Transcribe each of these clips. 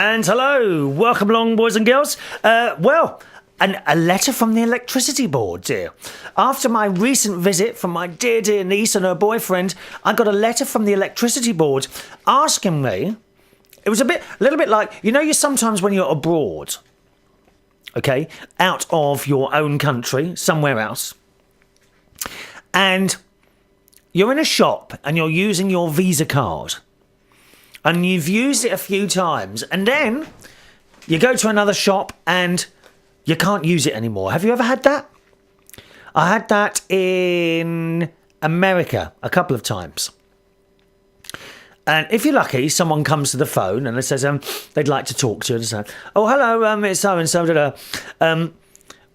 And hello, welcome along, boys and girls. A letter from the electricity board, dear. After my recent visit from my dear, dear niece and her boyfriend, I got a letter from the electricity board asking me. It was a little bit like, you sometimes when you're abroad, okay, out of your own country, somewhere else, and you're in a shop and you're using your Visa card. And you've used it a few times, and then you go to another shop and you can't use it anymore. Have you ever had that? I had that in America a couple of times. And if you're lucky, someone comes to the phone and it says they'd like to talk to you. Say, oh, hello, it's so-and-so.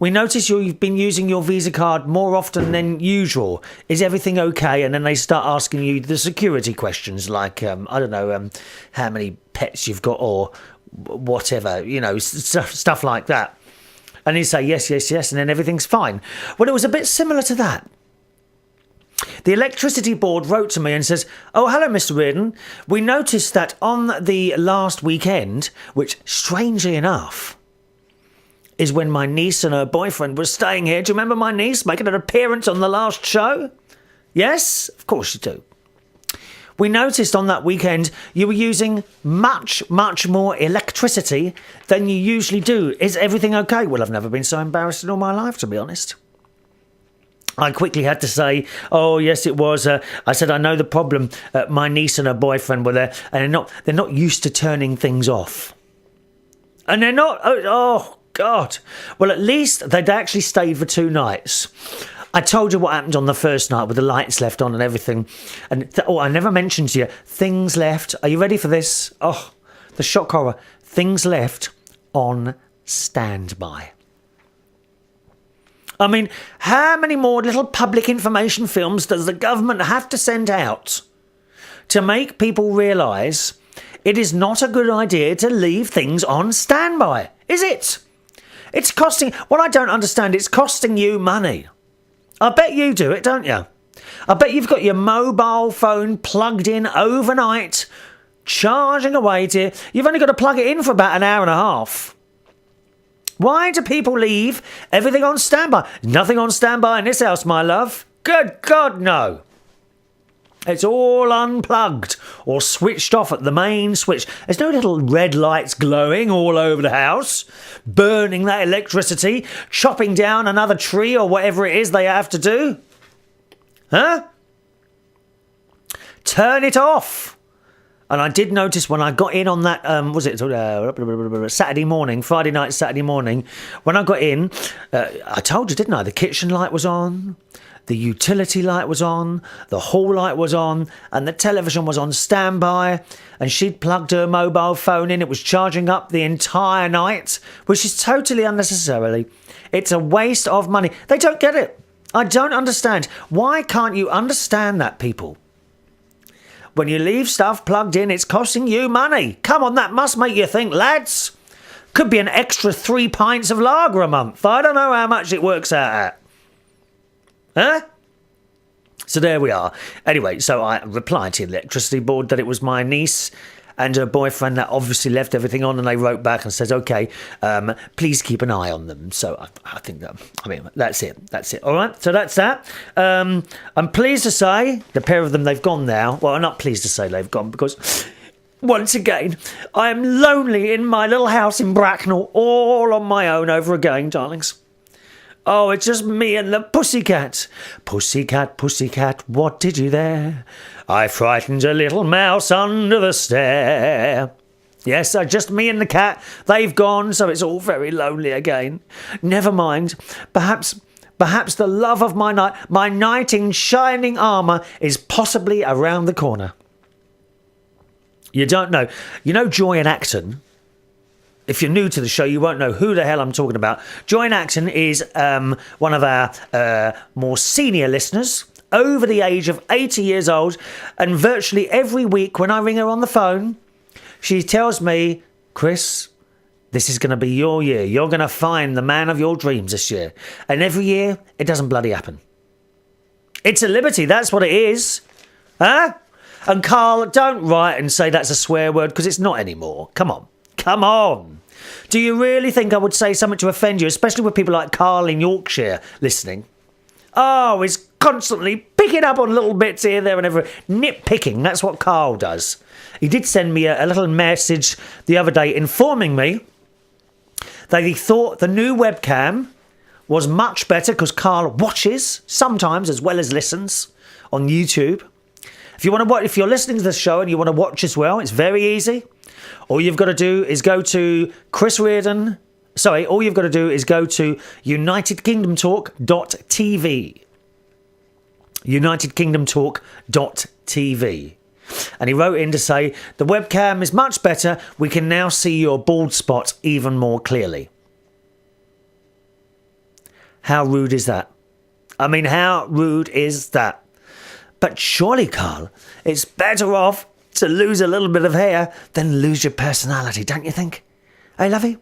We notice you've been using your Visa card more often than usual. Is everything okay? And then they start asking you the security questions like, how many pets you've got or whatever, stuff like that. And you say, yes, and then everything's fine. Well, it was a bit similar to that. The electricity board wrote to me and says, oh, hello, Mr. Reardon. We noticed that on the last weekend, which strangely enough is when my niece and her boyfriend were staying here. Do you remember my niece making an appearance on the last show? Yes? Of course you do. We noticed on that weekend you were using much, much more electricity than you usually do. Is everything okay? Well, I've never been so embarrassed in all my life, to be honest. I quickly had to say, oh, yes, it was. I said, I know the problem. My niece and her boyfriend were there, and they're not used to turning things off. And they're not... Oh, God. Well, at least they'd actually stayed for 2 nights. I told you what happened on the first night with the lights left on and everything. And I never mentioned to you, things left. Are you ready for this? Oh, the shock horror. Things left on standby. I mean, how many more little public information films does the government have to send out to make people realise it is not a good idea to leave things on standby? Is it? It's costing... What I don't understand, it's costing you money. I bet you do it, don't you? I bet you've got your mobile phone plugged in overnight, charging away to you. You've only got to plug it in for about an hour and a half. Why do people leave everything on standby? Nothing on standby in this house, my love. Good God, no. It's all unplugged or switched off at the main switch. There's no little red lights glowing all over the house, burning that electricity, chopping down another tree or whatever it is they have to do. Huh? Turn it off. And I did notice when I got in on that, Saturday morning, Friday night, Saturday morning, when I got in, I told you, didn't I? The kitchen light was on. The utility light was on, the hall light was on, and the television was on standby, and she'd plugged her mobile phone in. It was charging up the entire night, which is totally unnecessarily. It's a waste of money. They don't get it. I don't understand. Why can't you understand that, people? When you leave stuff plugged in, it's costing you money. Come on, that must make you think, lads. Could be an extra 3 pints of lager a month. I don't know how much it works out at. Huh? So there we are. Anyway, so I replied to the electricity board that it was my niece and her boyfriend that obviously left everything on, and they wrote back and says, okay, please keep an eye on them. So I think that's it. All right, so that's that. I'm pleased to say the pair of them, they've gone now. Well, I'm not pleased to say they've gone because... Once again, I am lonely in my little house in Bracknell, all on my own over again, darlings. Oh, it's just me and the pussycat. Pussycat, pussycat, what did you there? I frightened a little mouse under the stair. Yes, just me and the cat. They've gone, so it's all very lonely again. Never mind. Perhaps the love of my knight in shining armour is possibly around the corner. You don't know. You know Joy and Acton? If you're new to the show, you won't know who the hell I'm talking about. Joy and Acton is one of our more senior listeners, over the age of 80 years old, and virtually every week when I ring her on the phone, she tells me, Chris, this is going to be your year. You're going to find the man of your dreams this year. And every year, it doesn't bloody happen. It's a liberty, that's what it is. Huh? And Carl, don't write and say that's a swear word, because it's not anymore. Come on. come on. Do you really think I would say something to offend you, especially with people like Carl in Yorkshire listening? Oh, he's constantly picking up on little bits here, there and everywhere. Nitpicking, that's what Carl does. He did send me a little message the other day informing me that he thought the new webcam was much better because Carl watches sometimes as well as listens on YouTube. If you want to watch, if you're listening to the show and you want to watch as well, it's very easy. All you've got to do is go to Reardon. Sorry, all you've got to do is go to unitedkingdomtalk.tv. unitedkingdomtalk.tv. And he wrote in to say, the webcam is much better. We can now see your bald spot even more clearly. How rude is that? I mean, how rude is that? But surely, Carl, it's better off to lose a little bit of hair than lose your personality, don't you think? Hey, lovey?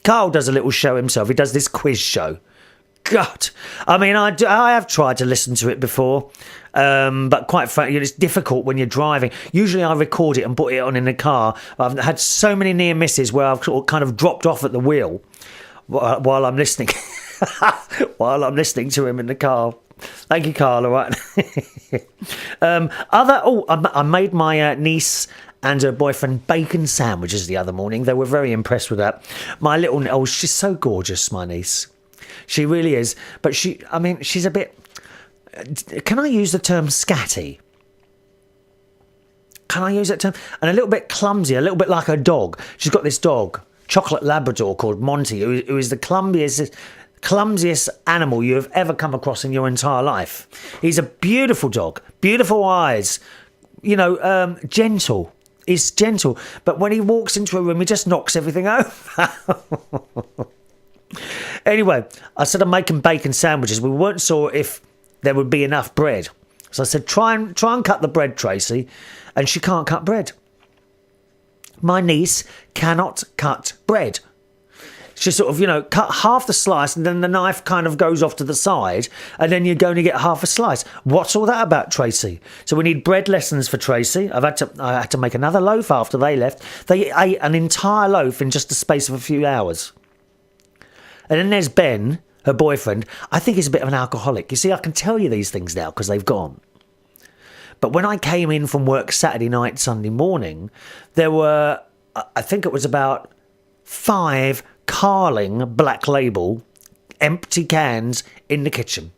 Carl does a little show himself. He does this quiz show. God, I mean, I have tried to listen to it before, but quite frankly, it's difficult when you're driving. Usually I record it and put it on in the car. I've had so many near misses where I've kind of dropped off at the wheel while I'm listening. While I'm listening to him in the car. Thank you, Carl, all right. I made my niece and her boyfriend bacon sandwiches the other morning. They were very impressed with that. She's so gorgeous, my niece. She really is. But she's a bit... Can I use the term scatty? Can I use that term? And a little bit clumsy, a little bit like a dog. She's got this dog, chocolate Labrador called Monty, who is the clumsiest animal you have ever come across in your entire life. He's a beautiful dog, beautiful eyes, gentle. He's gentle, but when he walks into a room, he just knocks everything over. Anyway, I said I'm making bacon sandwiches. We weren't sure if there would be enough bread. So I said, try and cut the bread, Tracey. And she can't cut bread. My niece cannot cut bread. She sort of, cut half the slice and then the knife kind of goes off to the side and then you're going to get half a slice. What's all that about, Tracey? So we need bread lessons for Tracey. I had to make another loaf after they left. They ate an entire loaf in just the space of a few hours. And then there's Ben, her boyfriend. I think he's a bit of an alcoholic. You see, I can tell you these things now because they've gone. But when I came in from work Saturday night, Sunday morning, there were, I think it was about 5 Carling Black Label empty cans in the kitchen.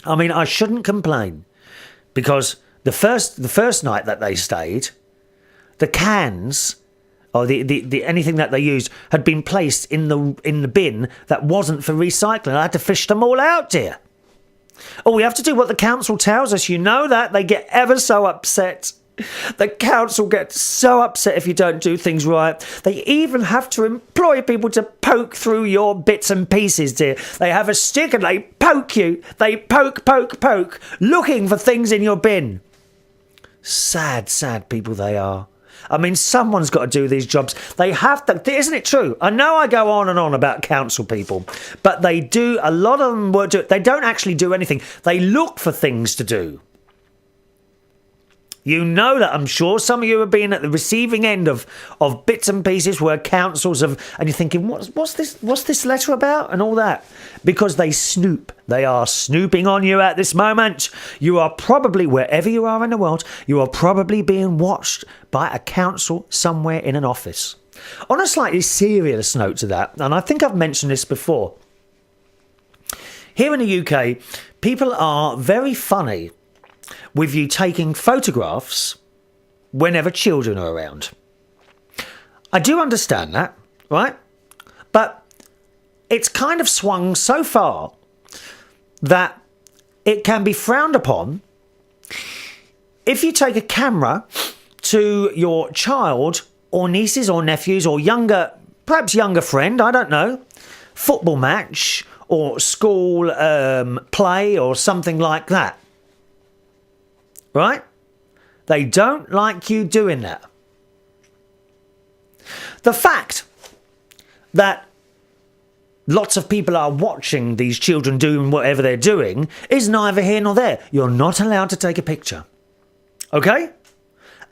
I mean, I shouldn't complain because the first night that they stayed, the cans or the anything that they used had been placed in the bin that wasn't for recycling. I had to fish them all out, dear. Oh, we have to do what the council tells us. You know that. They get ever so upset. The council gets so upset if you don't do things right. They even have to employ people to poke through your bits and pieces, dear. They have a stick and they poke you. They poke, looking for things in your bin. Sad, sad people they are. I mean, someone's got to do these jobs. They have to, isn't it true? I know I go on and on about council people, but they do, a lot of them they don't actually do anything. They look for things to do. You know that, I'm sure. Some of you have been at the receiving end of bits and pieces where councils have, and you're thinking, what's this letter about and all that? Because they snoop. They are snooping on you at this moment. You are probably, wherever you are in the world, you are probably being watched by a council somewhere in an office. On a slightly serious note to that, and I think I've mentioned this before, here in the UK, people are very funny with you taking photographs whenever children are around. I do understand that, right? But it's kind of swung so far that it can be frowned upon if you take a camera to your child or nieces or nephews or perhaps younger friend, I don't know, football match or school play or something like that. Right? They don't like you doing that. The fact that lots of people are watching these children doing whatever they're doing is neither here nor there. You're not allowed to take a picture. Okay?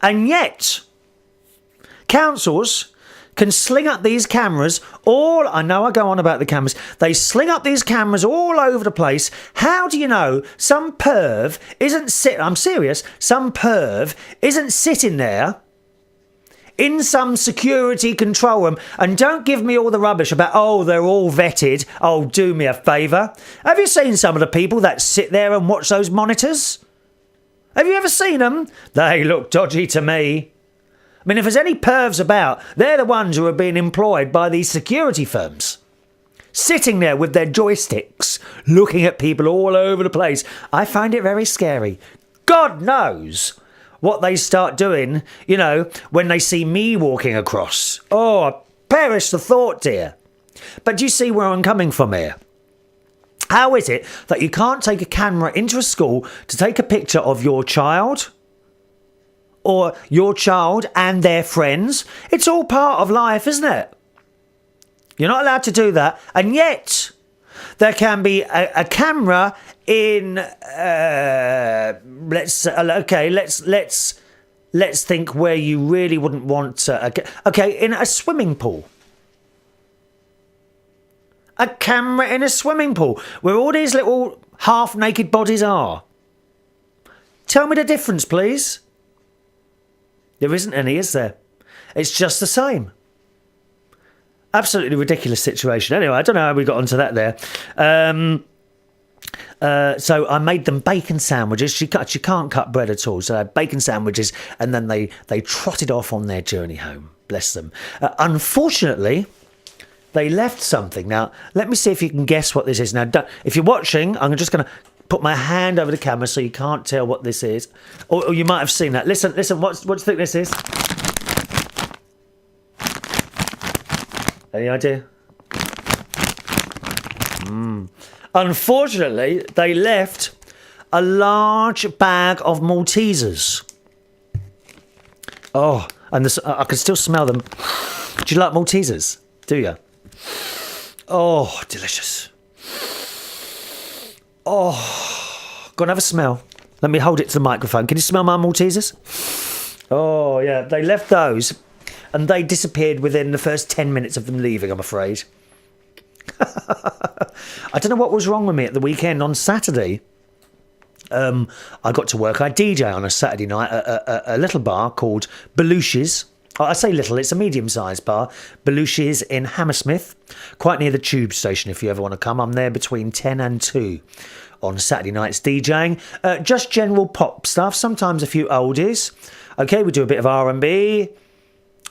And yet, councils can sling up these cameras I know I go on about the cameras. They sling up these cameras all over the place. How do you know some perv I'm serious, some perv isn't sitting there in some security control room? And don't give me all the rubbish about, they're all vetted. Oh, do me a favour. Have you seen some of the people that sit there and watch those monitors? Have you ever seen them? They look dodgy to me. I mean, if there's any pervs about, they're the ones who are being employed by these security firms. Sitting there with their joysticks, looking at people all over the place. I find it very scary. God knows what they start doing, when they see me walking across. Oh, I perish the thought, dear. But do you see where I'm coming from here? How is it that you can't take a camera into a school to take a picture of your child? Or your child and their friends? It's all part of life, isn't it? You're not allowed to do that. And yet, there can be a camera in... Let's think where you really wouldn't want... in a swimming pool. A camera in a swimming pool where all these little half-naked bodies are. Tell me the difference, please. There isn't any, is there? It's just the same. Absolutely ridiculous situation. Anyway, I don't know how we got onto that there. So I made them bacon sandwiches. She can't cut bread at all. So I had bacon sandwiches, and then they trotted off on their journey home. Bless them. Unfortunately, they left something. Now, let me see if you can guess what this is. Now, if you're watching, I'm just going to put my hand over the camera so you can't tell what this is. Or you might have seen that. Listen, what do you think this is? Any idea? Unfortunately, they left a large bag of Maltesers. Oh, and I can still smell them. Do you like Maltesers? Do you? Oh, delicious. Oh, go and have a smell. Let me hold it to the microphone. Can you smell my Maltesers? Oh, yeah. They left those and they disappeared within the first 10 minutes of them leaving, I'm afraid. I don't know what was wrong with me at the weekend. On Saturday, I got to work. I DJ on a Saturday night at a little bar called Belushi's. I say little, it's a medium-sized bar. Belushi's in Hammersmith, quite near the tube station if you ever want to come. I'm there between 10 and 2 on Saturday nights DJing. Just general pop stuff, sometimes a few oldies. Okay, we do a bit of R&B,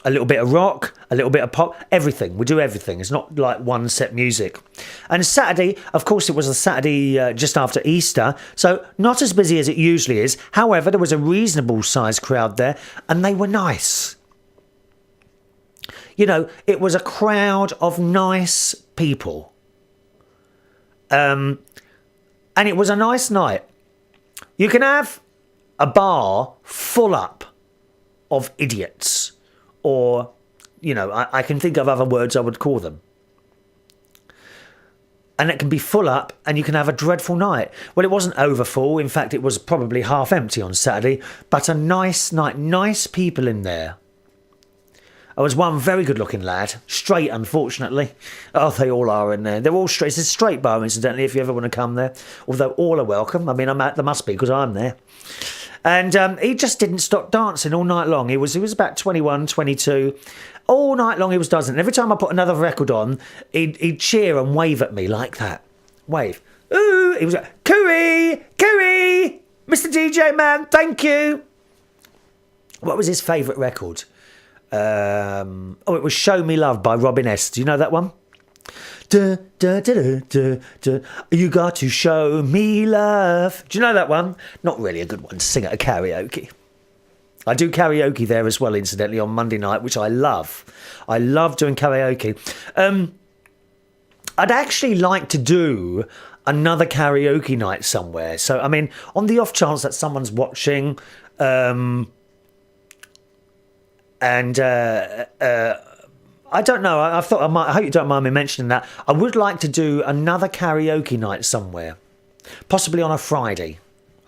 a little bit of rock, a little bit of pop, everything. We do everything. It's not like one set music. And Saturday, of course, it was a Saturday just after Easter, so not as busy as it usually is. However, there was a reasonable sized crowd there, and they were nice. You know, it was a crowd of nice people. And it was a nice night. You can have a bar full up of idiots. Or, you know, I can think of other words I would call them. And it can be full up and you can have a dreadful night. Well, it wasn't over full. In fact, it was probably half empty on Saturday. But a nice night. Nice people in there. There was one very good-looking lad. Straight, unfortunately. Oh, they all are in there. They're all straight. It's a straight bar, incidentally, if you ever want to come there. Although all are welcome. I mean, there must be, because I'm there. And he just didn't stop dancing all night long. He was about 21, 22. All night long he was dancing. Every time I put another record on, he'd cheer and wave at me like that. Wave. Ooh! He was like, cooey! Cooey! Mr. DJ man, thank you! What was his favourite record? It was Show Me Love by Robin S. Do you know that one? Da, da, da, da, da, da. You got to show me love. Do you know that one? Not really a good one to sing at a karaoke. I do karaoke there as well, incidentally, on Monday night, which I love. I love doing karaoke. I'd actually like to do another karaoke night somewhere. So, I mean, on the off chance that someone's watching, I don't know. I thought I hope you don't mind me mentioning that. I would like to do another karaoke night somewhere, possibly on a Friday.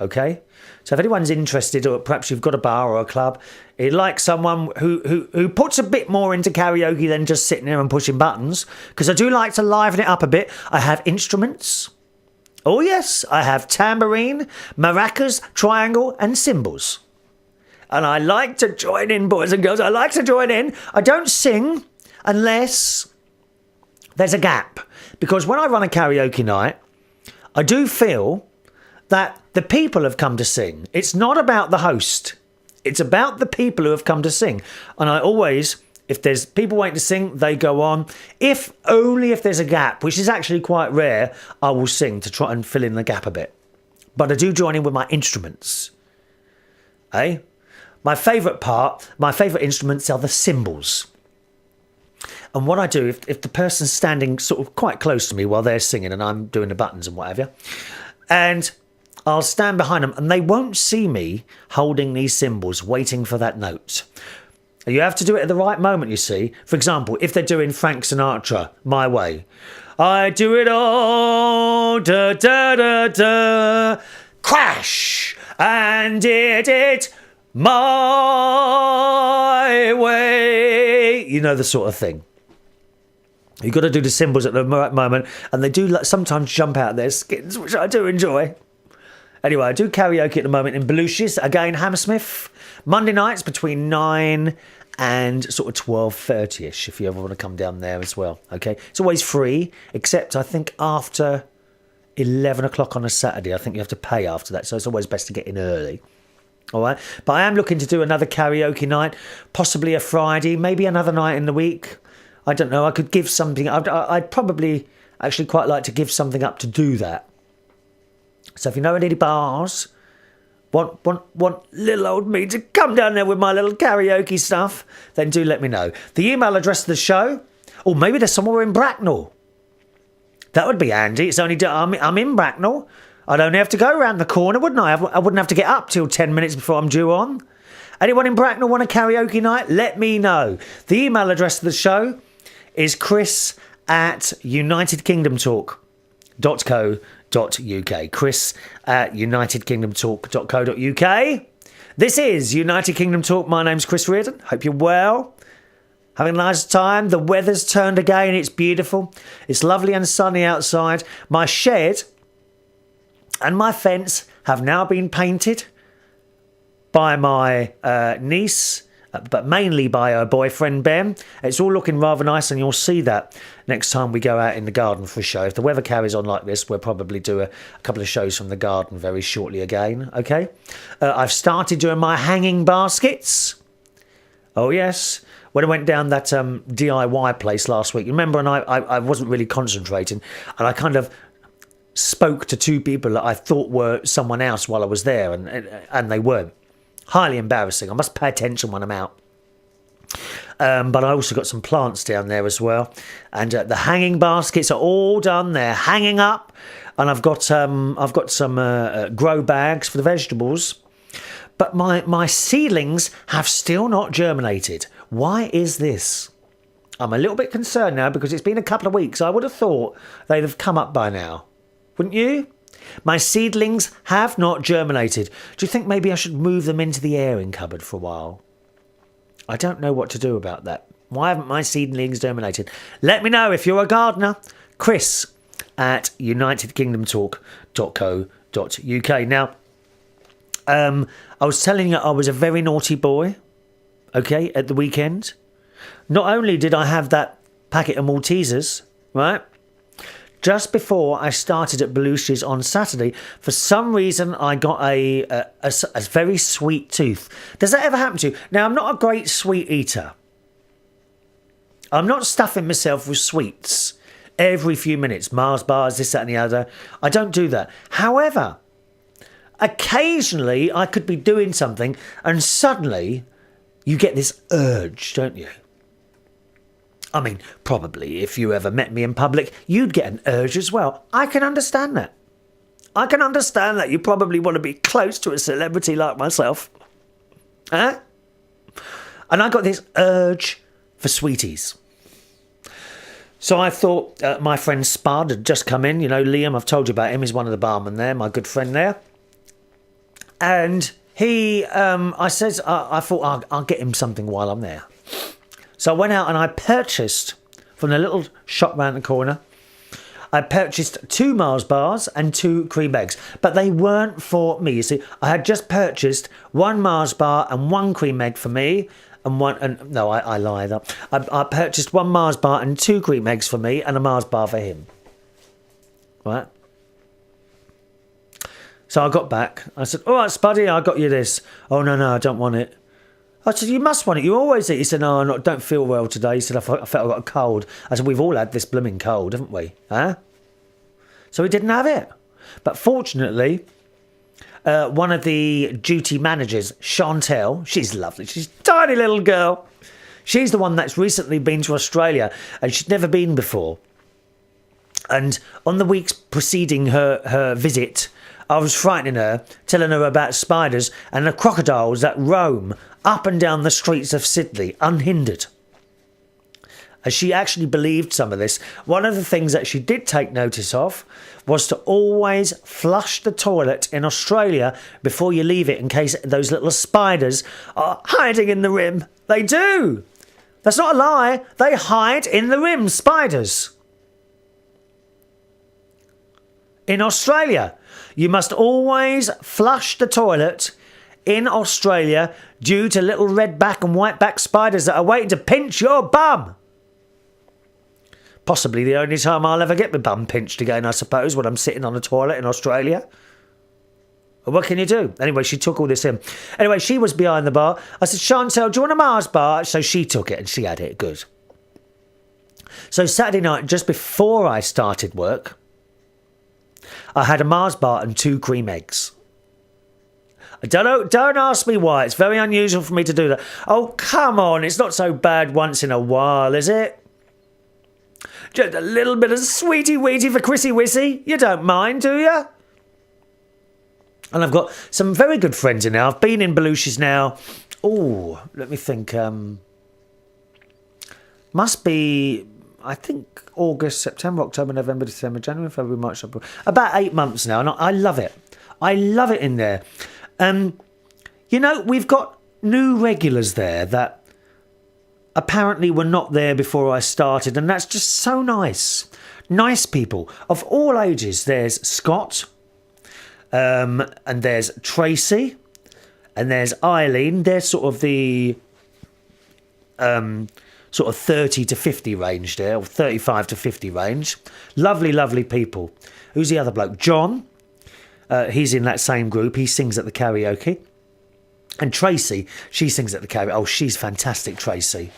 okay? So if anyone's interested, or perhaps you've got a bar or a club, you'd like someone who puts a bit more into karaoke than just sitting there and pushing buttons, because I do like to liven it up a bit. I have instruments. Oh yes, I have tambourine, maracas, triangle and cymbals. And I like to join in, boys and girls. I like to join in. I don't sing unless there's a gap. Because when I run a karaoke night, I do feel that the people have come to sing. It's not about the host. It's about the people who have come to sing. And I always, if there's people waiting to sing, they go on. If there's a gap, which is actually quite rare, I will sing to try and fill in the gap a bit. But I do join in with my instruments. Eh? My favourite instruments are the cymbals. And what I do, if the person's standing sort of quite close to me while they're singing and I'm doing the buttons and whatever, and I'll stand behind them and they won't see me holding these cymbals, waiting for that note. You have to do it at the right moment, you see. For example, if they're doing Frank Sinatra, My Way. I do it all, da da da da, crash, and did it my way. You know, the sort of thing. You've got to do the cymbals at the right moment, and they do sometimes jump out their skins, which I do enjoy. Anyway, I do karaoke at the moment in Belushi's, again, Hammersmith, Monday nights between 9 and sort of 12:30ish, if you ever want to come down there as well, okay? It's always free, except I think after 11 o'clock on a Saturday, I think you have to pay after that, so it's always best to get in early. All right, but I am looking to do another karaoke night, possibly a Friday, maybe another night in the week. I don't know. I could give something. I'd probably actually quite like to give something up to do that. So if you know any bars, want little old me to come down there with my little karaoke stuff, then do let me know. The email address of the show, or maybe there's somewhere in Bracknell. That would be handy. It's only I'm in Bracknell. I'd only have to go around the corner, wouldn't I? I wouldn't have to get up till 10 minutes before I'm due on. Anyone in Bracknell want a karaoke night? Let me know. The email address of the show is chris@unitedkingdomtalk.co.uk. chris@unitedkingdomtalk.co.uk. This is United Kingdom Talk. My name's Chris Reardon. Hope you're well. Having a nice time. The weather's turned again. It's beautiful. It's lovely and sunny outside. My shed and my fence have now been painted by my niece, but mainly by her boyfriend, Ben. It's all looking rather nice, and you'll see that next time we go out in the garden for a show. If the weather carries on like this, we'll probably do a couple of shows from the garden very shortly again, okay? I've started doing my hanging baskets. Oh, yes. When I went down that DIY place last week, remember, and I wasn't really concentrating, and I kind of spoke to two people that I thought were someone else while I was there, and they weren't. Highly embarrassing. I must pay attention when I'm out. But I also got some plants down there as well, and the hanging baskets are all done. They're hanging up, and I've got some grow bags for the vegetables. But my seedlings have still not germinated. Why is this? I'm a little bit concerned now because it's been a couple of weeks. I would have thought they'd have come up by now. Wouldn't you? My seedlings have not germinated. Do you think maybe I should move them into the airing cupboard for a while? I don't know what to do about that. Why haven't my seedlings germinated? Let me know if you're a gardener. chris@unitedkingdomtalk.co.uk. Now, I was telling you I was a very naughty boy, okay, at the weekend. Not only did I have that packet of Maltesers, right? Just before I started at Belushi's on Saturday, for some reason I got a very sweet tooth. Does that ever happen to you? Now, I'm not a great sweet eater. I'm not stuffing myself with sweets every few minutes. Mars bars, this, that and the other. I don't do that. However, occasionally I could be doing something and suddenly you get this urge, don't you? I mean, probably if you ever met me in public, you'd get an urge as well. I can understand that. I can understand that. You probably want to be close to a celebrity like myself. Huh? And I got this urge for sweeties. So I thought my friend Spud had just come in. You know, Liam, I've told you about him. He's one of the barmen there, my good friend there. And I thought I'll get him something while I'm there. So I went out and I purchased from the little shop round the corner. I purchased 2 Mars bars and 2 cream eggs, but they weren't for me. You see, I had just purchased 1 Mars bar and 1 cream egg for me, and I lied. I purchased 1 Mars bar and 2 cream eggs for me, and a Mars bar for him. Right. So I got back. I said, "All right, Spuddy, I got you this." "Oh no, I don't want it." I said, "You must want it. You always eat." He said, "No, I don't feel well today." He said, I felt I got a cold. I said, "We've all had this blooming cold, haven't we? Huh?" So he didn't have it. But fortunately, one of the duty managers, Chantel, she's lovely. She's a tiny little girl. She's the one that's recently been to Australia and she'd never been before. And on the weeks preceding her visit, I was frightening her, telling her about spiders and the crocodiles that roam up and down the streets of Sydney, unhindered. As she actually believed some of this, one of the things that she did take notice of was to always flush the toilet in Australia before you leave it in case those little spiders are hiding in the rim. They do! That's not a lie. They hide in the rim, spiders. In Australia, you must always flush the toilet in Australia due to little redback and whiteback spiders that are waiting to pinch your bum. Possibly the only time I'll ever get my bum pinched again, I suppose, when I'm sitting on the toilet in Australia. What can you do? Anyway, she took all this in. Anyway, she was behind the bar. I said, "Chantel, do you want a Mars bar?" So she took it and she had it. Good. So Saturday night, just before I started work, I had a Mars bar and 2 cream eggs. Don't ask me why. It's very unusual for me to do that. Oh, come on. It's not so bad once in a while, is it? Just a little bit of sweetie weetie for Chrissy Wissy. You don't mind, do you? And I've got some very good friends in there. I've been in Belushi's now. Oh, let me think. Must be, I think, August, September, October, November, December, January, February, March, April. About 8 months now. And I love it. I love it in there. You know, we've got new regulars there that apparently were not there before I started, and that's just so nice. Nice people of all ages. There's Scott, and there's Tracey, and there's Eileen. They're sort of the 30 to 50 range there, or 35 to 50 range. Lovely, lovely people. Who's the other bloke? John. He's in that same group. He sings at the karaoke. And Tracey, she sings at the karaoke. Oh, she's fantastic, Tracey.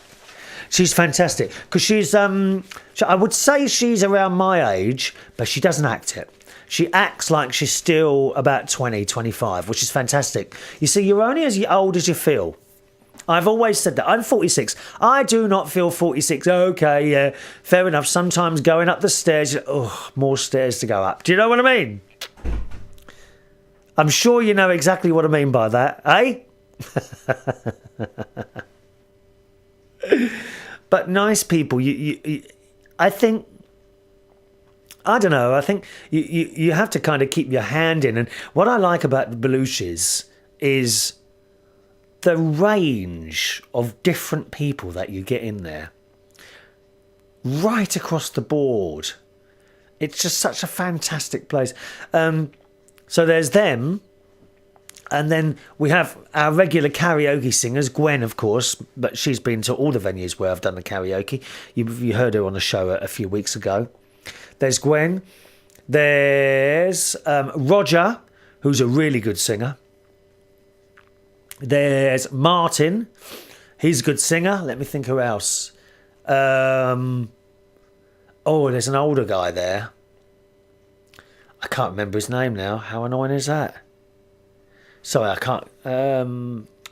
She's fantastic because she's, I would say she's around my age, but she doesn't act it. She acts like she's still about 20, 25, which is fantastic. You see, you're only as old as you feel. I've always said that. I'm 46. I do not feel 46. Okay, yeah, fair enough. Sometimes going up the stairs, more stairs to go up. Do you know what I mean? I'm sure you know exactly what I mean by that, eh? But nice people, I think, I don't know, I think you have to kind of keep your hand in. And what I like about the Belushi's is the range of different people that you get in there. Right across the board. It's just such a fantastic place. So there's them. And then we have our regular karaoke singers, Gwen, of course, but she's been to all the venues where I've done the karaoke. You heard her on the show a few weeks ago. There's Gwen. There's Roger, who's a really good singer. There's Martin. He's a good singer. Let me think who else. There's an older guy there. I can't remember his name now. How annoying is that? Sorry, I can't.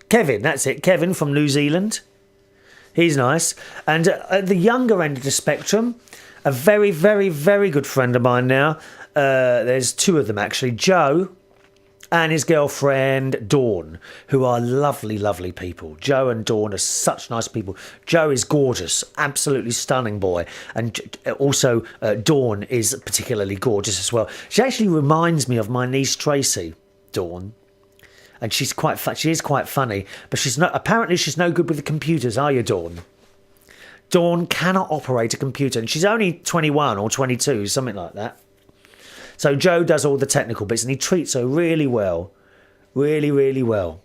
Kevin, that's it. Kevin from New Zealand. He's nice. And at the younger end of the spectrum, a very, very, very good friend of mine now. There's 2 of them, actually. Joe and his girlfriend, Dawn, who are lovely, lovely people. Joe and Dawn are such nice people. Joe is gorgeous, absolutely stunning boy. And also, Dawn is particularly gorgeous as well. She actually reminds me of my niece, Tracey, Dawn. and she is quite funny, but apparently she's no good with the computers, are you, Dawn? Dawn cannot operate a computer, and she's only 21 or 22, something like that. So Joe does all the technical bits, and he treats her really well. Really, really well.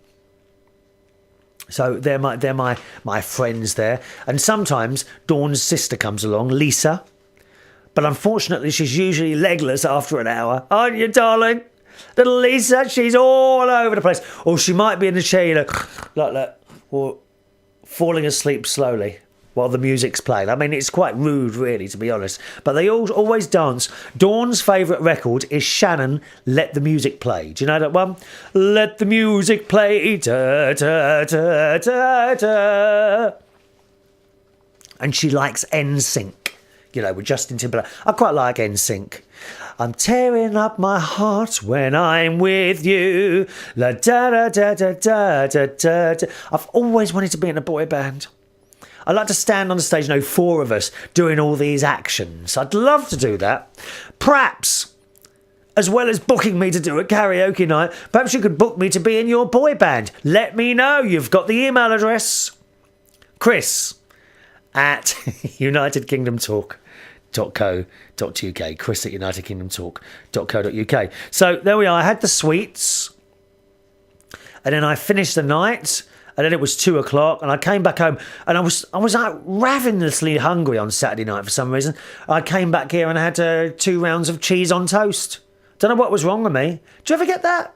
So they're my friends there. And sometimes Dawn's sister comes along, Lisa. But unfortunately, she's usually legless after an hour. Aren't you, darling? Little Lisa, she's all over the place. Or she might be in the chair, like that, or falling asleep slowly while the music's playing. I mean, it's quite rude, really, to be honest. But they always dance. Dawn's favourite record is Shannon, Let the Music Play. Do you know that one? Let the music play. Da, da, da, da, da. And she likes NSYNC, with Justin Timberlake. I quite like NSYNC. I'm tearing up my heart when I'm with you. La da da da da da da da. I've always wanted to be in a boy band. I'd like to stand on the stage, 4 of us doing all these actions. I'd love to do that. Perhaps, as well as booking me to do a karaoke night, perhaps you could book me to be in your boy band. Let me know. You've got the email address. Chris at unitedkingdomtalk.co.uk. Chris at unitedkingdomtalk.co.uk. So there we are. I had the sweets, and then I finished the night. And then it was 2:00, and I came back home, and I was ravenously hungry on Saturday night for some reason. I came back here and I had 2 rounds of cheese on toast. Don't know what was wrong with me. Do you ever get that?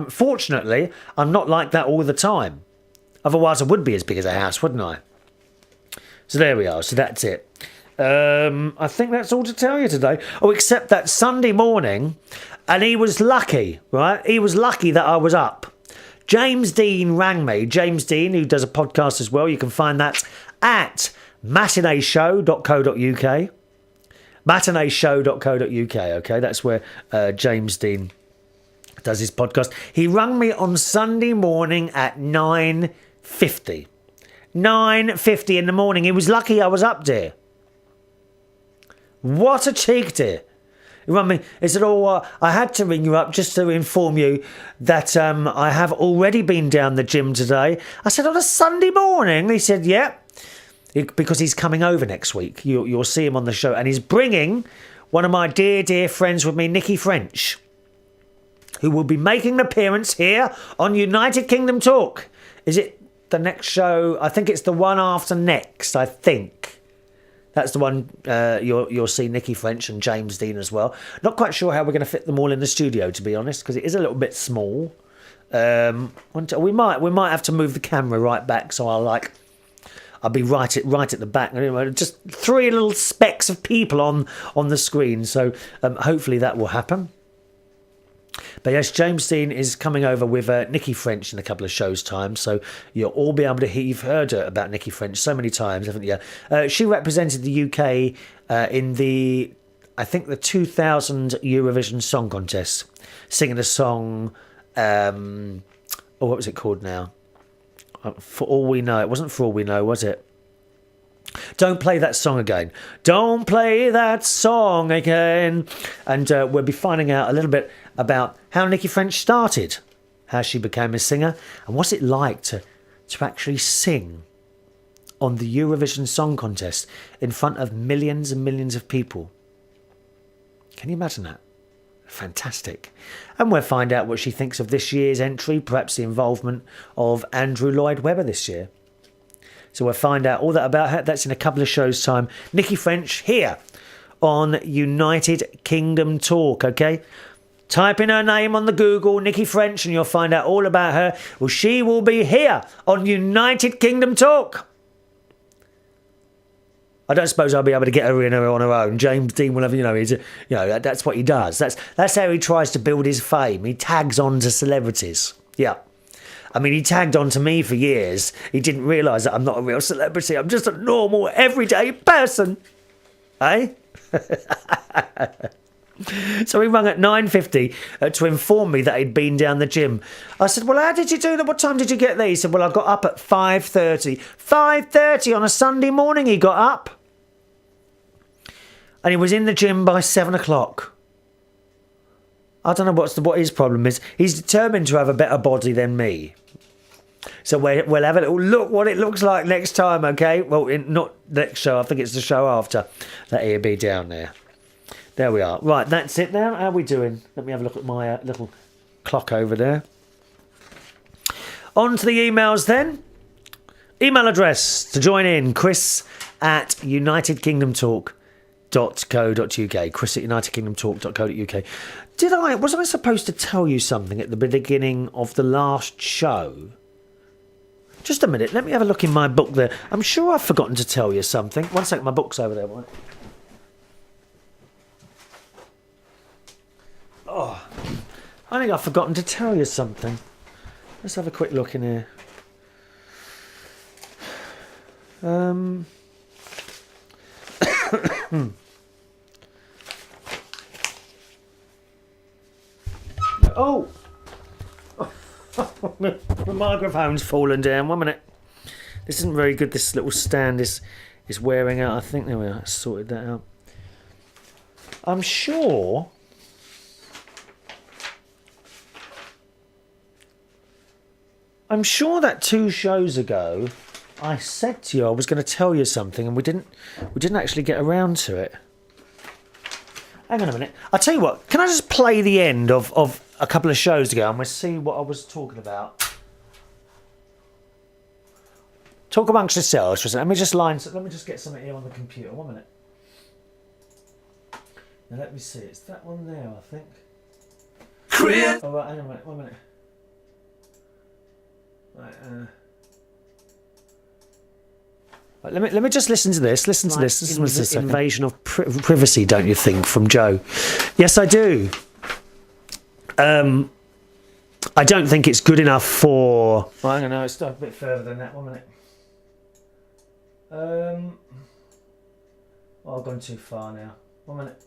Fortunately, I'm not like that all the time. Otherwise, I would be as big as a house, wouldn't I? So there we are. So that's it. I think that's all to tell you today. Oh, except that Sunday morning, and he was lucky, right? He was lucky that I was up. James Dean rang me. James Dean, who does a podcast as well. You can find that at matineeshow.co.uk. Matineeshow.co.uk, okay? That's where James Dean does his podcast. He rang me on Sunday morning at 9:50. 9:50 in the morning. He was lucky I was up there. What a cheek, dear. He rang me. He said, I had to ring you up just to inform you that I have already been down the gym today. I said, on a Sunday morning? He said, yeah, because he's coming over next week. You'll see him on the show. And he's bringing one of my dear, dear friends with me, Nikki French, who will be making an appearance here on United Kingdom Talk. Is it the next show? I think it's the one after next, I think. That's the one you'll see Nikki French and James Dean as well. Not quite sure how we're going to fit them all in the studio, to be honest, because it is a little bit small. We might have to move the camera right back, so I'll be right at the back. Just 3 little specks of people on the screen. So hopefully that will happen. But yes, James Dean is coming over with Nikki French in a couple of shows' time, so you'll all be able to hear. You've heard about Nikki French so many times, haven't you? She represented the UK in the 2000 Eurovision Song Contest, singing a song. What was it called now? For All We Know. It wasn't For All We Know, was it? Don't play that song again. Don't play that song again. And we'll be finding out a little bit about how Nikki French started, how she became a singer, and what's it like to actually sing on the Eurovision Song Contest in front of millions and millions of people. Can you imagine that? Fantastic. And we'll find out what she thinks of this year's entry, perhaps the involvement of Andrew Lloyd Webber this year. So we'll find out all that about her. That's in a couple of shows' time. Nikki French here on United Kingdom Talk, okay? Type in her name on the Google, Nikki French, and you'll find out all about her. Well, she will be here on United Kingdom Talk. I don't suppose I'll be able to get her in on her own. James Dean will have, that's what he does. That's how he tries to build his fame. He tags on to celebrities. Yeah. I mean, he tagged on to me for years. He didn't realise that I'm not a real celebrity. I'm just a normal, everyday person. Eh? So he rang at 9:50 to inform me that he'd been down the gym. I said, well, how did you do that? What time did you get there? He said, well, I got up at 5:30. 5:30 on a Sunday morning he got up. And he was in the gym by 7 o'clock. I don't know what his problem is. He's determined to have a better body than me. So we'll have a little look what it looks like next time, okay? Well, not next show. I think it's the show after. That he'll be down there. There we are. Right, that's it now. How are we doing? Let me have a look at my little clock over there. On to the emails then. Email address to join in, chris@unitedkingdomtalk.co.uk. chris@unitedkingdomtalk.co.uk. Was I supposed to tell you something at the beginning of the last show? Just a minute, let me have a look in my book there. I'm sure I've forgotten to tell you something. One second, my book's over there. Oh, I think I've forgotten to tell you something. Let's have a quick look in here. Oh! The microphone's fallen down. 1 minute. This isn't very good. This little stand is wearing out. I think there we are. I sorted that out. I'm sure. That 2 shows ago, I said to you I was going to tell you something, and we didn't actually get around to it. Hang on a minute. I'll tell you what. Can I just play the end of a couple of shows ago, and we'll see what I was talking about. Talk amongst yourselves for a second. Let me just get something here on the computer. 1 minute. Now let me see. It's that one there, I think. Oh, right, hang on a minute. 1 minute. Right, let me just listen to this. Listen to this. This was an invasion of privacy, don't you think, from Joe? Yes, I do. I don't think it's good enough for... Well, I don't know, it's a bit further than that. 1 minute. I've gone too far now. 1 minute.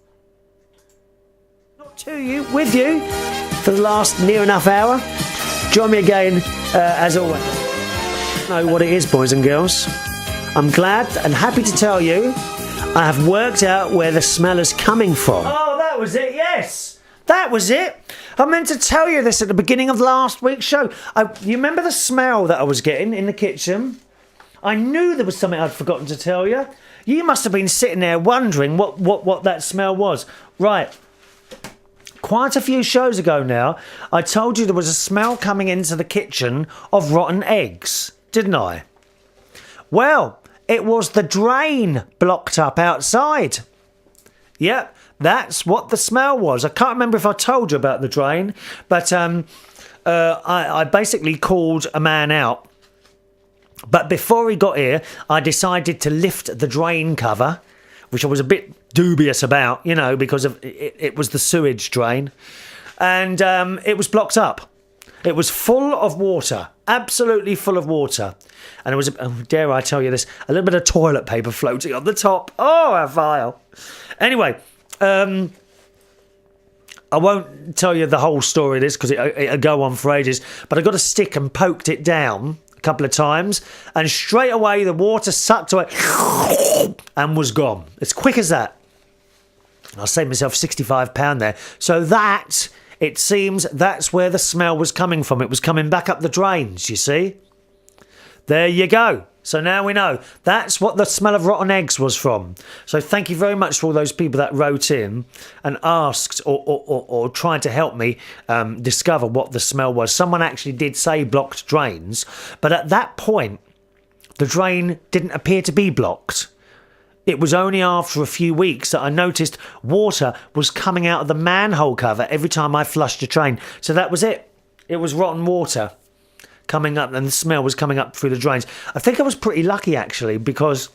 Not to you, with you, for the last near enough hour. Join me again, as always. Know what it is, boys and girls. I'm glad and happy to tell you I have worked out where the smell is coming from. Oh, that was it, yes! That was it. I meant to tell you this at the beginning of last week's show. You remember the smell that I was getting in the kitchen? I knew there was something I'd forgotten to tell you. You must have been sitting there wondering what that smell was. Right. Quite a few shows ago now, I told you there was a smell coming into the kitchen of rotten eggs, didn't I? Well, it was the drain blocked up outside. Yep. That's what the smell was. I can't remember if I told you about the drain, but I basically called a man out. But before he got here, I decided to lift the drain cover, which I was a bit dubious about, because of it was the sewage drain, and it was blocked up. It was full of water, absolutely full of water. And it was, dare I tell you this, a little bit of toilet paper floating on the top. Oh, how vile. Anyway... I won't tell you the whole story of this because it'll go on for ages, but I got a stick and poked it down a couple of times, and straight away the water sucked away and was gone. As quick as that. I saved myself £65 there. So it seems that's where the smell was coming from. It was coming back up the drains, you see. There you go. So now we know. That's what the smell of rotten eggs was from. So thank you very much for all those people that wrote in and asked or tried to help me discover what the smell was. Someone actually did say blocked drains, but at that point, the drain didn't appear to be blocked. It was only after a few weeks that I noticed water was coming out of the manhole cover every time I flushed a drain. So that was it. It was rotten water coming up, and the smell was coming up through the drains. I think I was pretty lucky, actually, because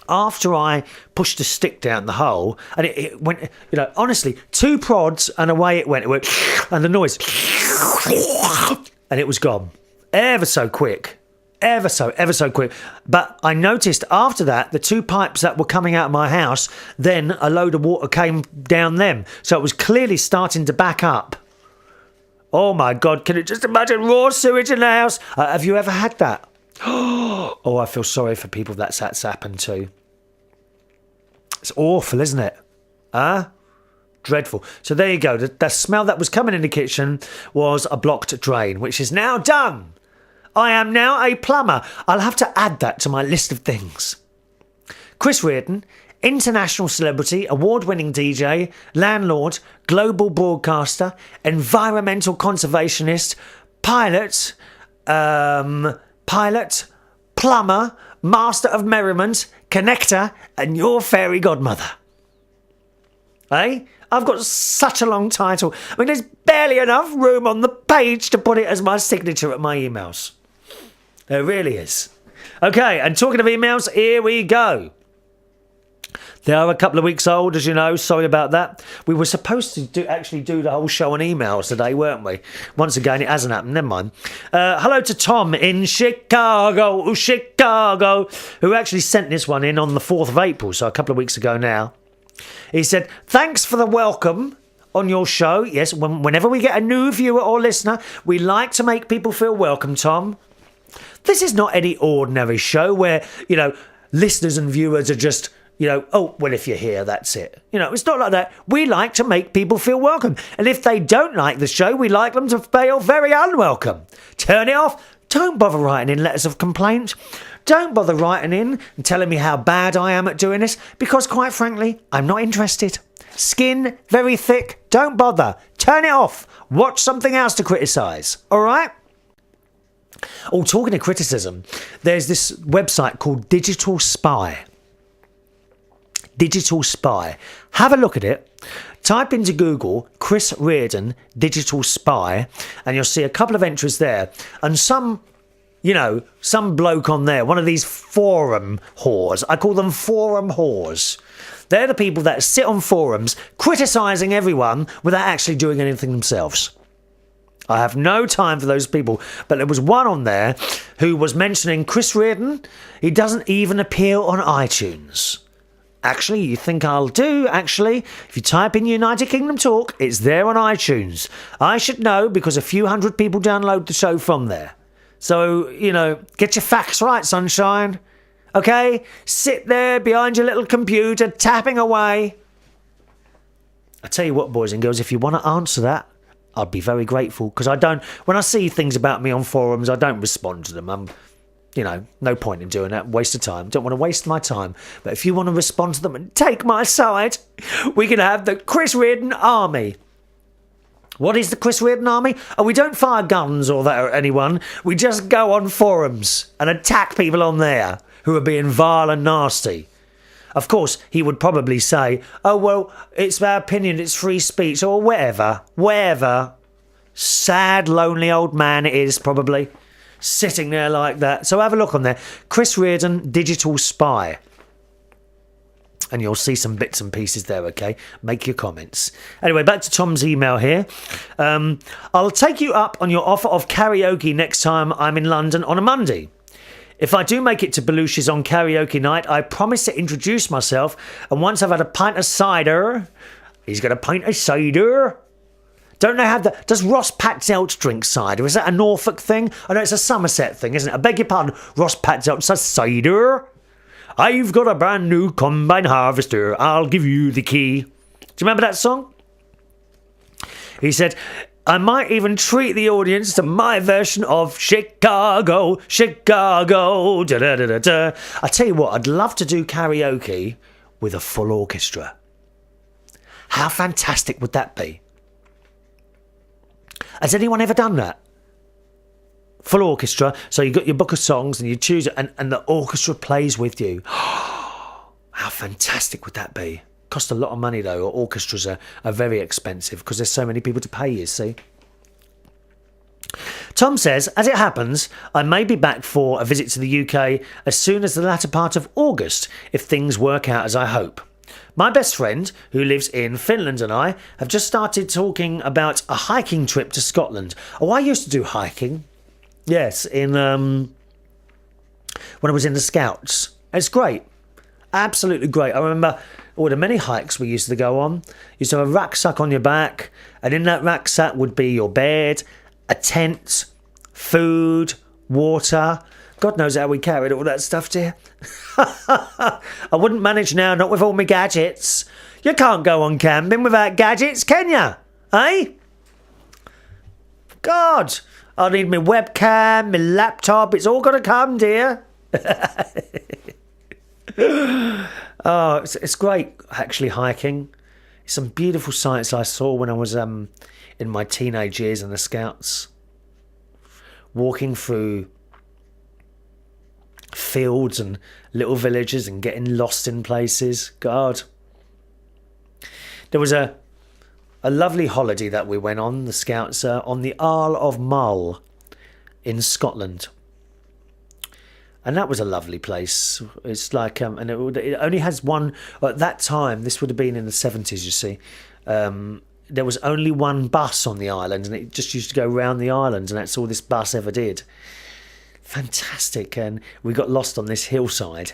after I pushed a stick down the hole, and it went, honestly, 2 prods, and away it went. It went, and the noise, and it was gone. Ever so quick. Ever so quick. But I noticed after that, the 2 pipes that were coming out of my house, then a load of water came down them. So it was clearly starting to back up. Oh my God, can you just imagine raw sewage in the house? Have you ever had that? Oh, I feel sorry for people that's happened to. It's awful, isn't it? Huh? Dreadful. So there you go. The smell that was coming in the kitchen was a blocked drain, which is now done. I am now a plumber. I'll have to add that to my list of things. Chris Reardon, international celebrity, award-winning DJ, landlord, global broadcaster, environmental conservationist, pilot, plumber, master of merriment, connector, and your fairy godmother. Eh? I've got such a long title. I mean, there's barely enough room on the page to put it as my signature at my emails. There really is. Okay, and talking of emails, here we go. They are a couple of weeks old, as you know. Sorry about that. We were supposed to actually do the whole show on emails today, weren't we? Once again, it hasn't happened. Never mind. Hello to Tom in Chicago, who actually sent this one in on the 4th of April, so a couple of weeks ago now. He said, thanks for the welcome on your show. Yes, whenever we get a new viewer or listener, we like to make people feel welcome, Tom. This is not any ordinary show where, listeners and viewers are just, oh, well, if you're here, that's it. It's not like that. We like to make people feel welcome. And if they don't like the show, we like them to feel very unwelcome. Turn it off. Don't bother writing in letters of complaint. Don't bother writing in and telling me how bad I am at doing this, because quite frankly, I'm not interested. Skin very thick. Don't bother. Turn it off. Watch something else to criticise. All right? Oh, talking of criticism, there's this website called Digital Spy. Digital Spy. Have a look at it. Type into Google Chris Reardon Digital Spy, and you'll see a couple of entries there. And some bloke on there, one of these forum whores. I call them forum whores. They're the people that sit on forums criticising everyone without actually doing anything themselves. I have no time for those people. But there was one on there who was mentioning Chris Reardon. He doesn't even appear on iTunes. Actually, you think I'll do, actually. If you type in United Kingdom Talk, it's there on iTunes. I should know because a few hundred people download the show from there. So, get your facts right, sunshine. Okay? Sit there behind your little computer, tapping away. I tell you what, boys and girls, if you want to answer that, I'd be very grateful, because when I see things about me on forums, I don't respond to them. I'm, no point in doing that. Waste of time. Don't want to waste my time. But if you want to respond to them and take my side, we can have the Chris Reardon Army. What is the Chris Reardon Army? Oh, we don't fire guns or that at anyone. We just go on forums and attack people on there who are being vile and nasty. Of course, he would probably say, oh, well, it's our opinion, it's free speech, or whatever. Sad, lonely old man it is, probably, sitting there like that. So have a look on there. Chris Reardon, Digital Spy. And you'll see some bits and pieces there, okay? Make your comments. Anyway, back to Tom's email here. I'll take you up on your offer of karaoke next time I'm in London on a Monday. If I do make it to Belushi's on karaoke night, I promise to introduce myself. And once I've had a pint of cider, he's got a pint of cider. Don't know how does Ross Patzelt drink cider? Is that a Norfolk thing? I know it's a Somerset thing, isn't it? I beg your pardon, Ross Patzelt says cider. I've got a brand new combine harvester. I'll give you the key. Do you remember that song? He said, I might even treat the audience to my version of Chicago, Chicago, da-da-da-da-da. I tell you what, I'd love to do karaoke with a full orchestra. How fantastic would that be? Has anyone ever done that? Full orchestra, so you got your book of songs and you choose it, and the orchestra plays with you. How fantastic would that be? Cost a lot of money though. Orchestras are very expensive because there's so many people to pay, you see. Tom says, as it happens, I may be back for a visit to the UK as soon as the latter part of August, if things work out as I hope. My best friend, who lives in Finland, and I have just started talking about a hiking trip to Scotland. Oh, I used to do hiking. Yes, when I was in the Scouts. It's great. Absolutely great. I remember all the many hikes we used to go on. You used to have a rucksack on your back, and in that rucksack would be your bed, a tent, food, water, God knows how we carried all that stuff, dear. I wouldn't manage now, not with all my gadgets. You can't go on camping without gadgets, can you? Eh? God, I need my webcam, my laptop. It's all got to come, dear. Oh, it's great, actually, hiking. Some beautiful sights I saw when I was in my teenage years in the Scouts. Walking through fields and little villages and getting lost in places. God. There was a lovely holiday that we went on, the Scouts, on the Isle of Mull in Scotland. And that was a lovely place. It's like, and it only has one, at that time, this would have been in the 70s, you see, there was only one bus on the island, and it just used to go round the island, and that's all this bus ever did. Fantastic. And we got lost on this hillside,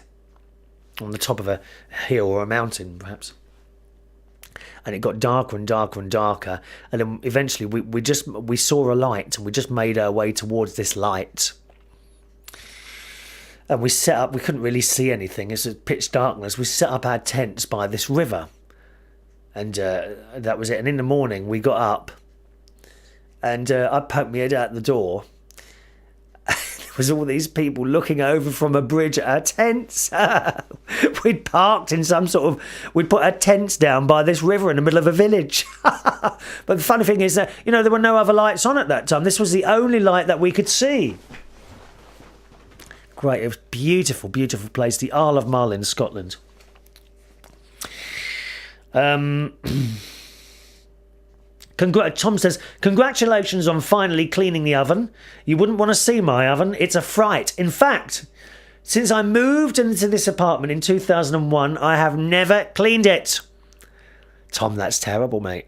on the top of a hill or a mountain, perhaps. And it got darker and darker and darker, and then eventually we saw a light, and we just made our way towards this light. And we set up, we couldn't really see anything, it's pitch darkness. We set up our tents by this river. And that was it. And in the morning, we got up. And I poked my head out the door. There was all these people looking over from a bridge at our tents. We'd parked in some sort of... We'd put our tents down by this river in the middle of a village. But the funny thing is that, there were no other lights on at that time. This was the only light that we could see. Great, it was beautiful, beautiful place, the Isle of Mull in Scotland. Tom says, congratulations on finally cleaning the oven. You wouldn't want to see my oven. It's a fright. In fact, since I moved into this apartment in 2001, I have never cleaned it. Tom, that's terrible, mate.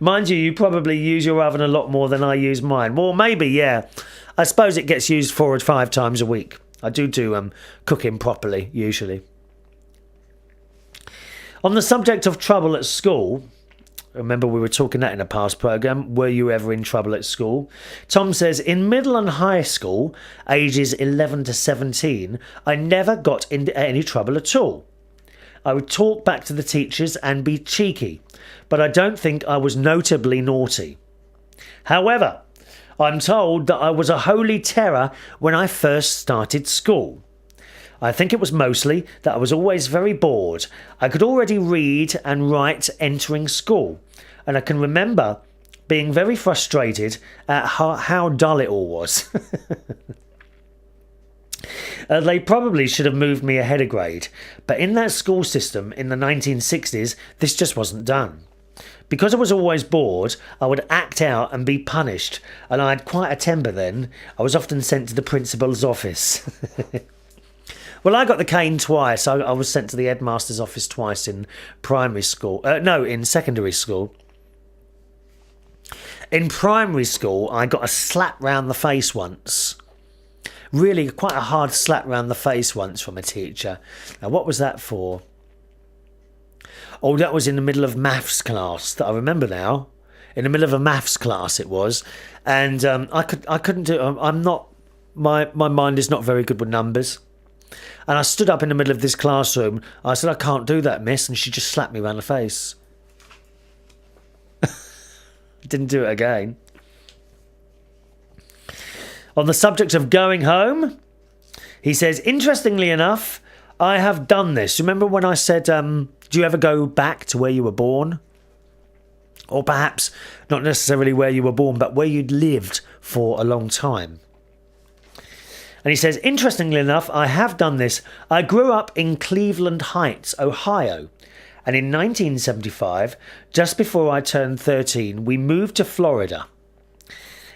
Mind you probably use your oven a lot more than I use mine. Well, maybe, yeah. I suppose it gets used 4 or 5 times a week. I do cooking properly, usually. On the subject of trouble at school, remember we were talking that in a past programme, were you ever in trouble at school? Tom says, in middle and high school, ages 11 to 17, I never got into any trouble at all. I would talk back to the teachers and be cheeky, but I don't think I was notably naughty. However, I'm told that I was a holy terror when I first started school. I think it was mostly that I was always very bored. I could already read and write entering school, and I can remember being very frustrated at how dull it all was. They probably should have moved me ahead a grade, but in that school system in the 1960s, this just wasn't done. Because I was always bored, I would act out and be punished, and I had quite a temper then. I was often sent to the principal's office. Well, I got the cane twice. I was sent to the headmaster's office twice in primary school. In secondary school. In primary school, I got a slap round the face once. Really, quite a hard slap round the face once from a teacher. Now, what was that for? Oh, that was in the middle of maths class. That I remember now. In the middle of a maths class, it was, and I couldn't do. I'm not. My mind is not very good with numbers. And I stood up in the middle of this classroom. I said, I can't do that, miss. And she just slapped me round the face. Didn't do it again. On the subject of going home, he says, interestingly enough, I have done this. Remember when I said, do you ever go back to where you were born? Or perhaps not necessarily where you were born, but where you'd lived for a long time. And he says, interestingly enough, I have done this. I grew up in Cleveland Heights, Ohio. And in 1975, just before I turned 13, we moved to Florida.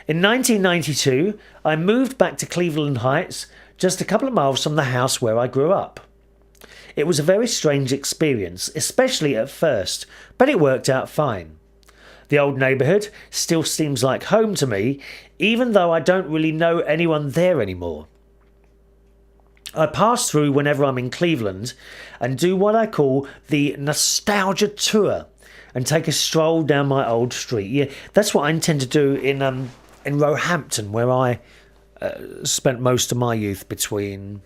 In 1992, I moved back to Cleveland Heights, just a couple of miles from the house where I grew up. It was a very strange experience, especially at first, but it worked out fine. The old neighbourhood still seems like home to me, even though I don't really know anyone there anymore. I pass through whenever I'm in Cleveland and do what I call the nostalgia tour and take a stroll down my old street. Yeah, that's what I intend to do in Roehampton, where I spent most of my youth between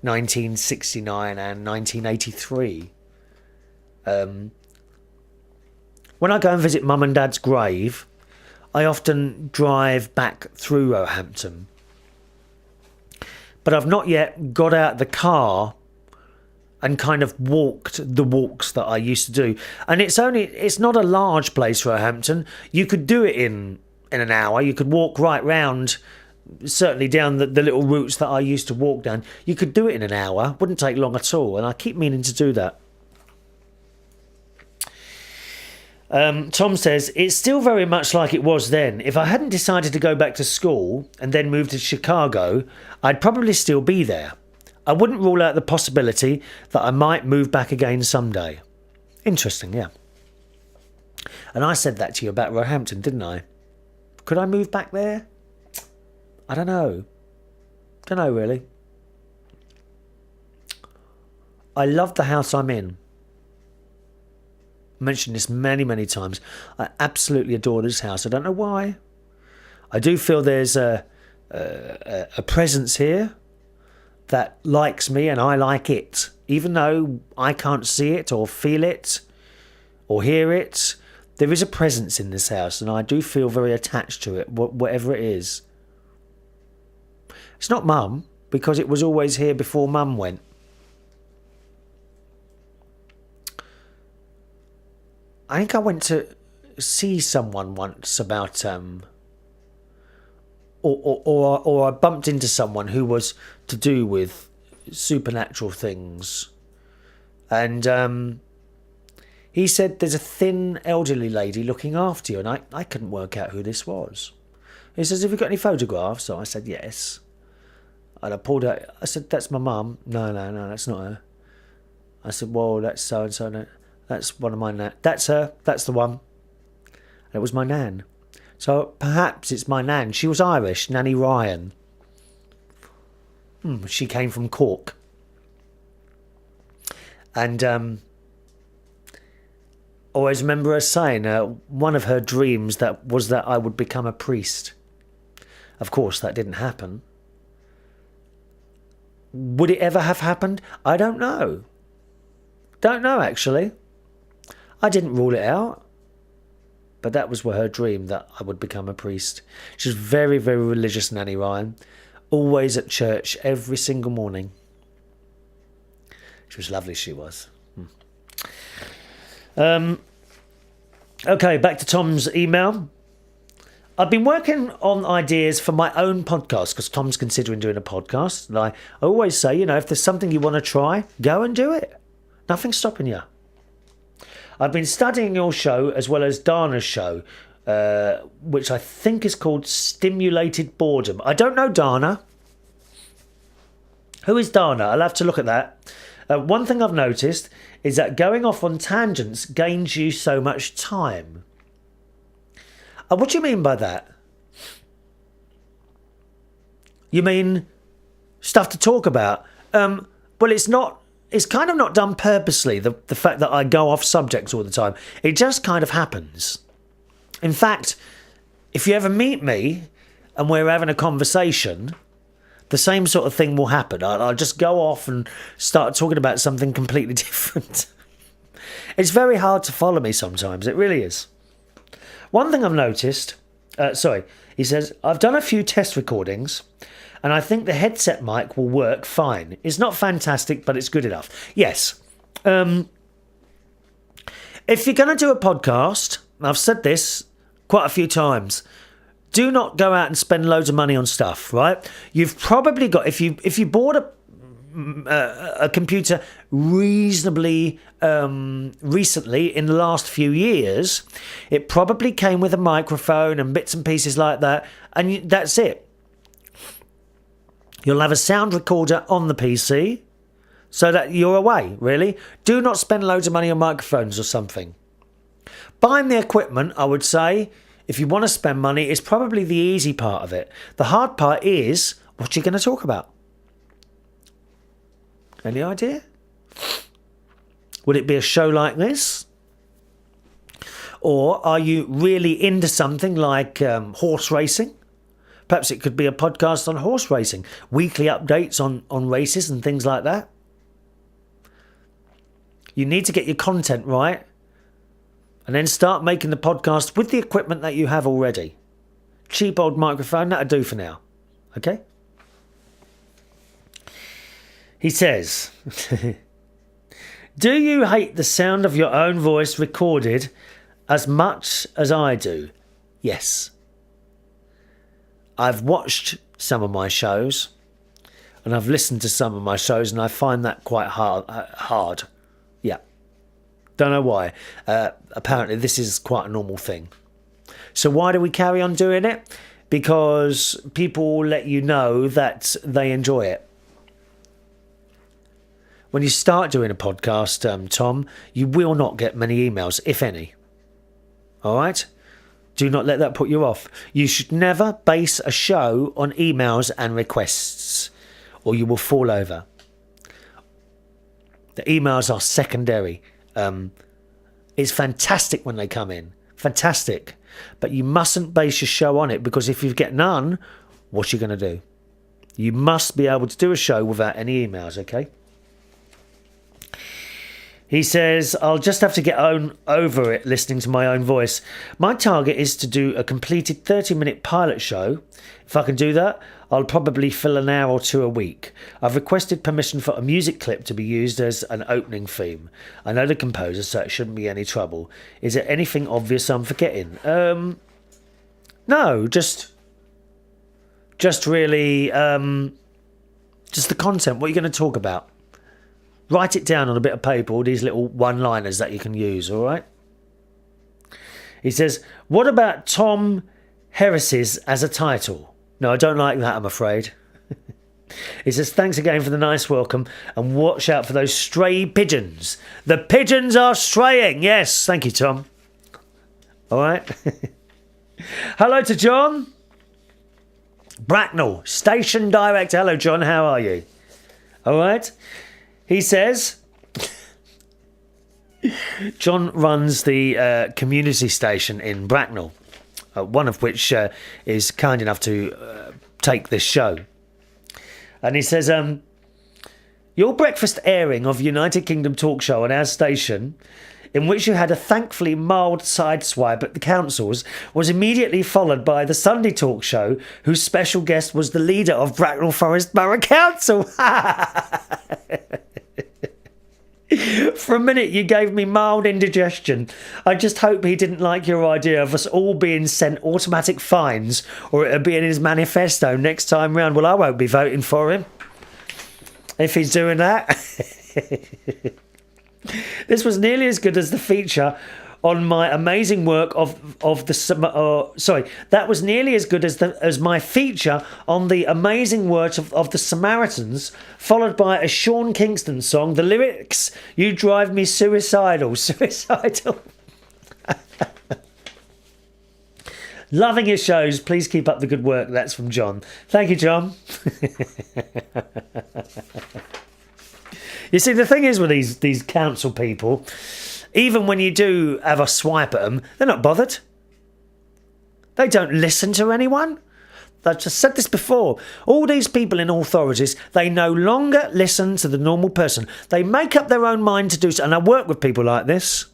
1969 and 1983. When I go and visit Mum and Dad's grave, I often drive back through Roehampton. But I've not yet got out the car and kind of walked the walks that I used to do. And it's not a large place, Roehampton. You could do it in an hour. You could walk right round, certainly down the little routes that I used to walk down. You could do it in an hour. Wouldn't take long at all. And I keep meaning to do that. Tom says, it's still very much like it was then. If I hadn't decided to go back to school and then moved to Chicago, I'd probably still be there. I wouldn't rule out the possibility that I might move back again someday. Interesting, yeah. And I said that to you about Roehampton, didn't I? Could I move back there? I don't know. Don't know, really. I love the house I'm in. I mentioned this many, many times. I absolutely adore this house. I don't know why. I do feel there's a presence here that likes me and I like it. Even though I can't see it or feel it or hear it, there is a presence in this house and I do feel very attached to it, whatever it is. It's not Mum, because it was always here before Mum went. I think I went to see someone once about, or I bumped into someone who was to do with supernatural things, and he said there's a thin elderly lady looking after you, and I couldn't work out who this was. He says, have you got any photographs? So I said yes, and I pulled out. I said, that's my mum. No, that's not her. I said, well, that's so and so. No. That's one of my nan. That's her. That's the one. And it was my nan. So perhaps it's my nan. She was Irish, Nanny Ryan. She came from Cork. And always remember her saying one of her dreams was that I would become a priest. Of course, that didn't happen. Would it ever have happened? I don't know. Don't know, actually. I didn't rule it out, but that was her dream, that I would become a priest. She was very, very religious, Nanny Ryan. Always at church every single morning. She was lovely, she was. Okay, back to Tom's email. I've been working on ideas for my own podcast, because Tom's considering doing a podcast. And I always say, if there's something you want to try, go and do it. Nothing's stopping you. I've been studying your show as well as Dana's show, which I think is called Stimulated Boredom. I don't know Dana. Who is Dana? I'll have to look at that. One thing I've noticed is that going off on tangents gains you so much time. What do you mean by that? You mean stuff to talk about? Well, it's not. It's kind of not done purposely, the fact that I go off subject all the time. It just kind of happens. In fact, if you ever meet me and we're having a conversation, the same sort of thing will happen. I'll just go off and start talking about something completely different. It's very hard to follow me sometimes. It really is. One thing I've noticed... he says, I've done a few test recordings... and I think the headset mic will work fine. It's not fantastic, but it's good enough. Yes. If you're going to do a podcast, I've said this quite a few times, do not go out and spend loads of money on stuff, right? You've probably got, if you bought a computer reasonably recently in the last few years, it probably came with a microphone and bits and pieces like that, and that's it. You'll have a sound recorder on the PC so that you're away, really. Do not spend loads of money on microphones or something. Buying the equipment, I would say, if you want to spend money, is probably the easy part of it. The hard part is what you're going to talk about. Any idea? Would it be a show like this? Or are you really into something like horse racing? Perhaps it could be a podcast on horse racing, weekly updates on races and things like that. You need to get your content right and then start making the podcast with the equipment that you have already. Cheap old microphone, that'll do for now. Okay? He says, do you hate the sound of your own voice recorded as much as I do? Yes. I've watched some of my shows and I've listened to some of my shows and I find that quite hard. Yeah. Don't know why. Apparently this is quite a normal thing. So why do we carry on doing it? Because people let you know that they enjoy it. When you start doing a podcast, Tom, you will not get many emails, if any. All right? Do not let that put you off. You should never base a show on emails and requests, or you will fall over. The emails are secondary. It's fantastic when they come in. Fantastic. But you mustn't base your show on it, because if you get none, what are you going to do? You must be able to do a show without any emails, okay? He says, I'll just have to get over it listening to my own voice. My target is to do a completed 30-minute pilot show. If I can do that, I'll probably fill an hour or two a week. I've requested permission for a music clip to be used as an opening theme. I know the composer, so it shouldn't be any trouble. Is there anything obvious I'm forgetting? No, just really, just the content. What are you going to talk about? Write it down on a bit of paper, all these little one-liners that you can use, all right? He says, what about Tom Harris's as a title? No, I don't like that, I'm afraid. He says, thanks again for the nice welcome, and watch out for those stray pigeons. The pigeons are straying. Yes, thank you, Tom. All right. Hello to John Bracknell, station director. Hello, John. How are you? All right. He says, John runs the community station in Bracknell, one of which is kind enough to take this show. And he says, your breakfast airing of United Kingdom talk show on our station, in which you had a thankfully mild sideswipe at the councils, was immediately followed by the Sunday talk show, whose special guest was the leader of Bracknell Forest Borough Council. For a minute, you gave me mild indigestion. I just hope he didn't like your idea of us all being sent automatic fines, or it'll be in his manifesto next time round. Well, I won't be voting for him if he's doing that. This was nearly as good as the feature on my amazing work that was nearly as good as my feature on the amazing work of the Samaritans, followed by a Sean Kingston song. The lyrics, you drive me suicidal. Loving your shows. Please keep up the good work. That's from John. Thank you, John. You see, the thing is with these council people, even when you do have a swipe at them, they're not bothered. They don't listen to anyone. I've just said this before. All these people in authorities, they no longer listen to the normal person. They make up their own mind to do so. And I work with people like this.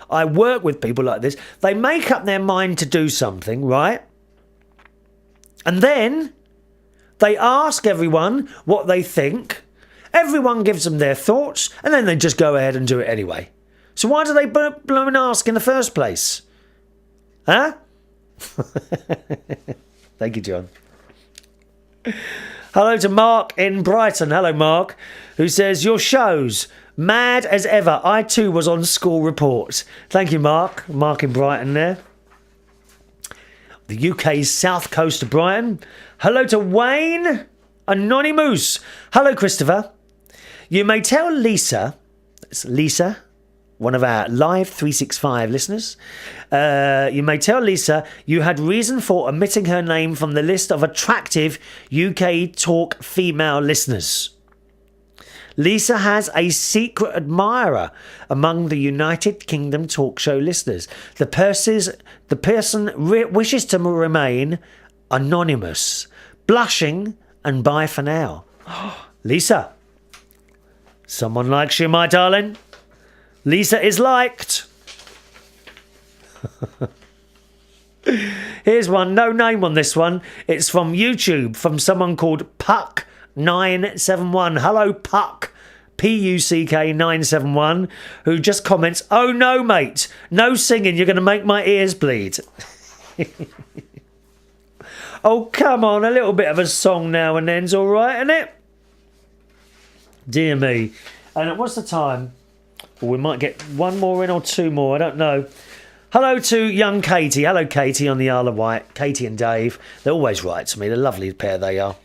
They make up their mind to do something, right? And then they ask everyone what they think. Everyone gives them their thoughts, and then they just go ahead and do it anyway. So why do they blooming ask in the first place? Huh? Thank you, John. Hello to Mark in Brighton. Hello, Mark, who says, your shows, mad as ever. I too was on school report. Thank you, Mark. Mark in Brighton there. The UK's south coast of Brighton. Hello to Wayne Anonymous. Hello, Christopher. You may tell Lisa, that's Lisa, one of our live 365 listeners, you may tell Lisa you had reason for omitting her name from the list of attractive UK talk female listeners. Lisa has a secret admirer among the United Kingdom talk show listeners. The person wishes to remain Anonymous. Blushing and bye for now. Lisa. Someone likes you, my darling. Lisa is liked. Here's one. No name on this one. It's from YouTube, from someone called Puck971. Hello, Puck. Puck 971, who just comments, "Oh no, mate. No singing. You're going to make my ears bleed." Oh, come on. A little bit of a song now and then's all right, isn't it? Dear me. And what's the time? Well, we might get one more in or two more. I don't know. Hello to young Katie. Hello, Katie on the Isle of Wight. Katie and Dave. They're always right to me. They're a lovely pair they are.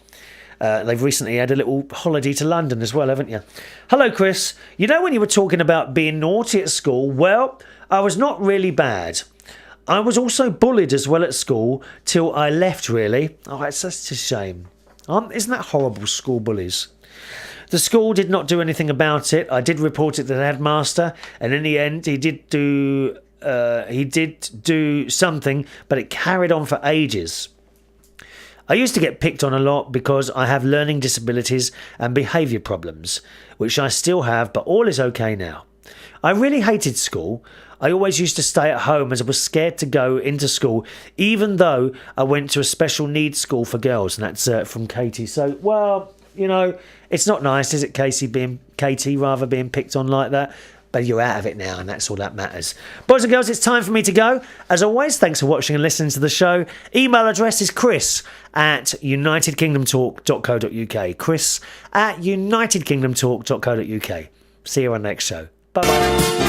They've recently had a little holiday to London as well, haven't you? Hello, Chris. You know when you were talking about being naughty at school? Well, I was not really bad. I was also bullied as well at school till I left, really. Oh, that's such a shame. Isn't that horrible, school bullies? The school did not do anything about it. I did report it to the headmaster, and in the end, he did do something, but it carried on for ages. I used to get picked on a lot because I have learning disabilities and behaviour problems, which I still have, but all is okay now. I really hated school. I always used to stay at home as I was scared to go into school, even though I went to a special needs school for girls, and that's from Katie. So, well, you know, it's not nice, is it, Katie being picked on like that? But you're out of it now, and that's all that matters. Boys and girls, it's time for me to go. As always, thanks for watching and listening to the show. Email address is chris@unitedkingdomtalk.co.uk. chris@unitedkingdomtalk.co.uk. See you on the next show. Bye-bye.